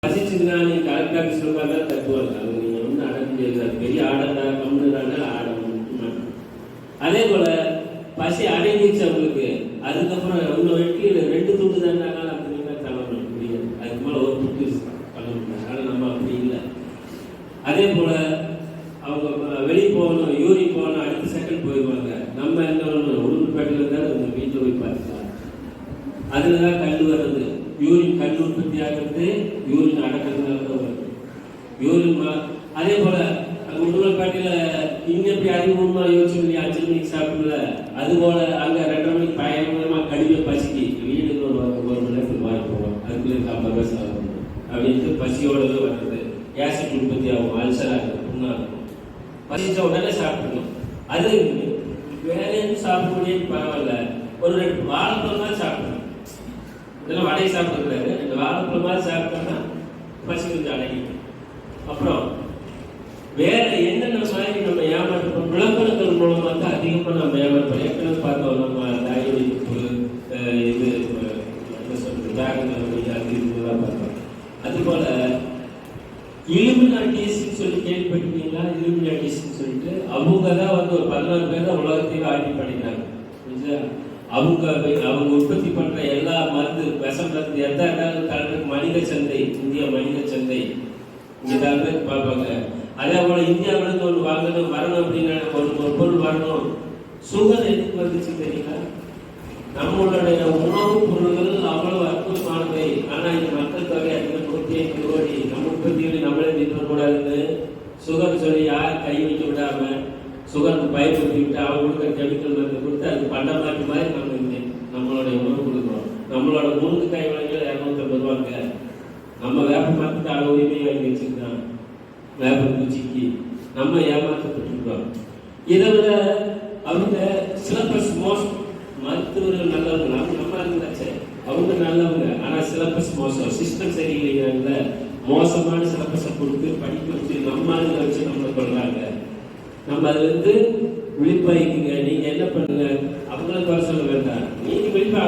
பசிச்சுன்னா நீங்க கரெக்டாக சொல்லுவாங்க தத்துவாங்க. அது நீங்க வந்து அட முடியாது. பெரிய ஆடா கம்முறாங்க ஆட மாட்டோம். அதே போல பசி அடைஞ்சிச்சு அவங்களுக்கு. அதுக்கப்புறம் இன்னும் வெட்டியில் 2 துண்டு தாண்டாங்க அப்படின்னா தலைமை முடியாது. அதுக்கு மேலே ஒரு துண்டு பண்ண முடியாது. ஆனால் நம்ம அப்படி இல்லை. அதே போல அவங்க வெளியே போகணும், யூரின் போகணும், அடுத்த செகண்ட் போயிடுவாங்க. நம்ம என்ன பண்ணணும், உளுந்தூர்பேட்டையில் இருந்தாலும் அவங்க வீட்டில் போய் பார்த்துக்கலாம். அதில் தான் கல் வர்றது. யூரின் கல் உற்பத்தி ஆகிறது, யூரின் அடக்கிறதுனால தான் வருது. யூரின் அதே போல உளுந்தூர்பேட்டையில் இங்கே எப்படி அதிகமாக யோசிச்சு 5 மணிக்கு சாப்பிடல, அது போல அங்கே 2:30 மணிக்கு பயங்கரமாக கடுமையாக பசிக்கு வீட்டுக்கு ஒரு மணி நேரத்துக்கு வாங்கி போவோம். அதுக்குள்ளே 50 ரூபாய் சாப்பிடணும் அப்படின்ட்டு பசியோடவே வர்றது. கேசட் உற்பத்தி ஆகும், அல்சர் ஆகும், புண்ணா இருக்கும். பசிச்ச உடனே சாப்பிடணும். அது வேலைன்னு சாப்பிட முடியாது, பரவாயில்ல. ஒரு 2 வாழைப்பழம் தான் சாப்பிடணும். இதெல்லாம் வடையை சாப்பிடக்கூடாது. 2 வாழைப்பழம் மாதிரி சாப்பிட்டோம்னா பசி கொஞ்சம் அடங்கிடும். அப்புறம் வேற என்னென்ன மாதிரி நம்ம ஏமாற்றப்போம், விளம்பரங்கள் மூலமாக தான் அதிகமாக நம்ம ஏமாற்றோம். ஏற்கனவே பார்த்தோம், நம்ம டயபெட்டிக் இது என்ன சொல்றது வேகங்கள் அது இதுதான் பார்த்தோம். அதுபோல இலுமினாட்டிஸ்ன்னு சொல்லி கேள்விப்பட்டிருக்கீங்களா? இலுமினாட்டிஸ்ன்னு சொல்லிட்டு அவங்க தான் வந்து ஒரு 14 பேர் தான் உலகத்தையும் ஆட்சி பண்ணிட்டாங்க. அவங்க உற்பத்தி பண்ற எல்லா மருந்து விஷம் மருந்து எந்த இடத்துல மனித சந்தை, இந்திய மனித சந்தை இங்கதான் பார்ப்பாங்க. அதே போல இந்தியாவிலிருந்து ஒன்று வாங்கணும் வரணும் அப்படின்னா ஒரு பொருள் வரணும். சுகர் எதுக்கு வந்துச்சு தெரியுங்களா? நம்மளுடைய உணவுப் பொருள்கள் அவ்வளவு அற்புதமானவை. ஆனா இந்த மக்கள் தொகை அதிகம் 105 கோடி. நம்ம உற்பத்திகளை நம்மளே நிறுத்தக்கூடாதுன்னு சுகர் சொல்லி யார் கை வைக்க விடாம சுகருக்கு பயன்படுத்தி விட்டு அவங்களுக்கு கெமிக்கல் மருந்து கொடுத்து அது பண்டமாட்டி மாதிரி நம்ம நம்மளுடைய உணவு கொடுக்குறோம். நம்மளோட முருங்கைக்காய் விலைகள் 250 ரூபாங்க. நம்ம வேப்ப மரத்துக்கு அளவு உரிமை வாங்கி வச்சுருக்கோம். வேப்ப பூச்சிக்கு நம்ம ஏமாற்றப்பட்டிருக்கோம். இதை விட அவங்க சிலபஸ் மோசம். மருத்துவர்கள் நல்லவங்க, நம்ம இருந்தாச்சே அவங்க நல்லவங்க. ஆனால் சிலபஸ் மோசம், சிஸ்டம் சரியில்லைங்கிறாங்க. மோசமான சிலபஸை கொடுத்து படிக்க வச்சு நம்ம ஆளுங்களை வச்சு நம்மளை கொள்றாங்க. நம்ம அதுல இருந்து விழிப்பாய்க்குங்க. நீங்க என்ன பண்ணுங்க, அவங்கள குறை சொல்ல வேண்டாம். நீங்க விழிப்பா